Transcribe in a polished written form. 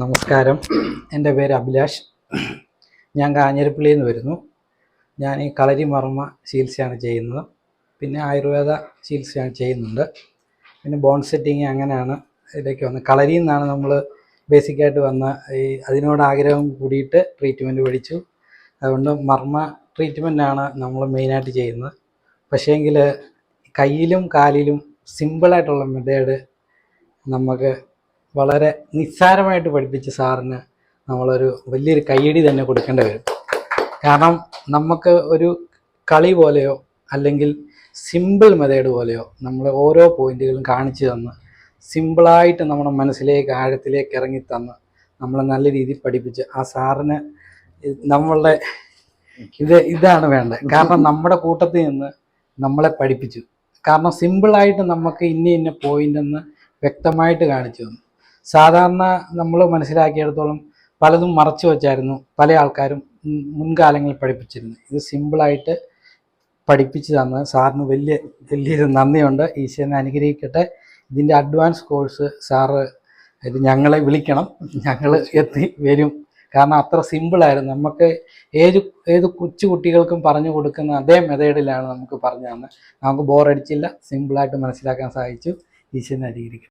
നമസ്കാരം. എൻ്റെ പേര് അഭിലാഷ്. ഞാൻ കാഞ്ഞിരപ്പള്ളിയിൽ നിന്ന് വരുന്നു. ഞാൻ ഈ കളരി മർമ്മ ചികിത്സയാണ് ചെയ്യുന്നത്. പിന്നെ ആയുർവേദ ചികിത്സയാണ് ചെയ്യുന്നുണ്ട്. പിന്നെ ബോൺ സെറ്റിങ് അങ്ങനെയാണ് ഇതിലേക്ക് വന്നത്. കളരിയിൽ നിന്നാണ് നമ്മൾ ബേസിക്കായിട്ട് വന്ന അതിനോട് ആഗ്രഹം കൂടിയിട്ട് ട്രീറ്റ്മെൻറ്റ് പഠിച്ചു. അതുകൊണ്ട് മർമ്മ ട്രീറ്റ്മെൻറ്റാണ് നമ്മൾ മെയിനായിട്ട് ചെയ്യുന്നത്. പക്ഷേങ്കിൽ കയ്യിലും കാലിലും സിമ്പിളായിട്ടുള്ള മെത്തേഡ് നമുക്ക് വളരെ നിസ്സാരമായിട്ട് പഠിപ്പിച്ച സാറിന് നമ്മളൊരു വലിയൊരു കയ്യടി തന്നെ കൊടുക്കേണ്ടി വരും. കാരണം നമുക്ക് ഒരു കളി പോലെയോ അല്ലെങ്കിൽ സിമ്പിൾ മെത്തേഡ് പോലെയോ നമ്മൾ ഓരോ പോയിന്റുകളും കാണിച്ചു തന്ന് സിമ്പിളായിട്ട് നമ്മുടെ മനസ്സിലേക്ക് ആഴത്തിലേക്ക് ഇറങ്ങി തന്ന് നമ്മളെ നല്ല രീതിയിൽ പഠിപ്പിച്ച് ആ സാറിന് നമ്മളുടെ ഇതാണ് വേണ്ടത്. കാരണം നമ്മുടെ കൂട്ടത്തിൽ നിന്ന് നമ്മളെ പഠിപ്പിച്ചു. കാരണം സിമ്പിളായിട്ട് നമുക്ക് ഇന്ന പോയിൻ്റെന്ന് വ്യക്തമായിട്ട് കാണിച്ചു തന്നു. സാധാരണ നമ്മൾ മനസ്സിലാക്കിയിടത്തോളം പലതും മറച്ചു വച്ചായിരുന്നു പല ആൾക്കാരും മുൻകാലങ്ങളിൽ പഠിപ്പിച്ചിരുന്നത്. ഇത് സിമ്പിളായിട്ട് പഠിപ്പിച്ചു തന്ന സാറിന് വലിയൊരു നന്ദിയുണ്ട്. ഈശ്വരനെ അനുഗ്രഹിക്കട്ടെ. ഇതിൻ്റെ അഡ്വാൻസ് കോഴ്സ് സാറ് ഇത് ഞങ്ങളെ വിളിക്കണം, ഞങ്ങൾ എത്തി വരും. കാരണം അത്ര സിമ്പിളായിരുന്നു. നമുക്ക് ഏത് കൊച്ചു കുട്ടികൾക്കും പറഞ്ഞു കൊടുക്കുന്ന അതേ മെത്തേഡിലാണ് നമുക്ക് പറഞ്ഞു തന്നത്. നമുക്ക് ബോറടിച്ചില്ല, സിമ്പിളായിട്ട് മനസ്സിലാക്കാൻ സാധിച്ചു. ഈശ്വരനെ അനുഗ്രഹിക്കട്ടെ.